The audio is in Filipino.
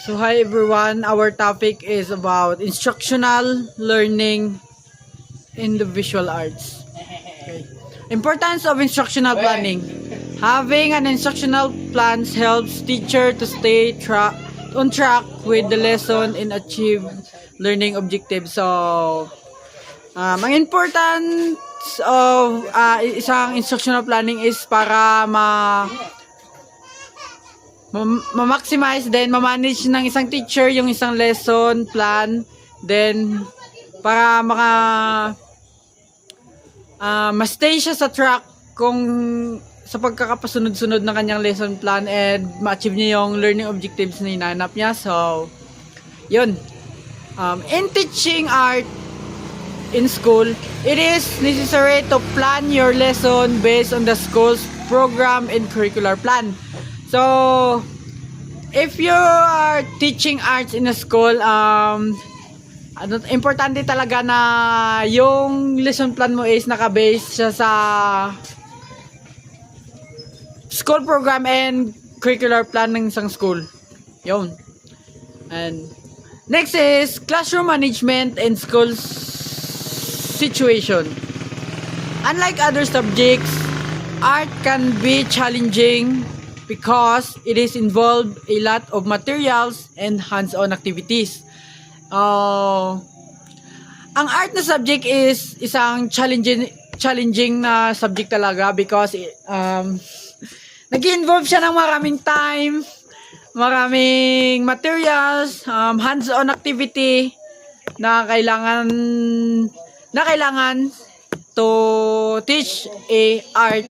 So hi everyone, our topic is about instructional learning in the visual arts. Okay. Importance of instructional planning. Having an instructional plan helps teacher to stay on track with the lesson and achieve learning objectives. So, ang importance of isang instructional planning is para ma-maximize then ma-manage ng isang teacher yung isang lesson plan, then para ma-stay siya sa track kung sa pagkakapasunod-sunod ng kanyang lesson plan and ma-achieve niya yung learning objectives na hinahanap niya. So yun, in teaching art in school, it is necessary to plan your lesson based on the school's program and curricular plan. So, if you are teaching arts in a school, importante talaga na yung lesson plan mo is naka-base siya sa school program and curricular plan ng isang school. Yun. And next is classroom management and school situation. Unlike other subjects, art can be challenging because it is involved a lot of materials and hands-on activities. Ang art na subject is isang challenging na subject talaga because nag-involve siya ng maraming time, maraming materials, hands-on activity na kailangan to teach a art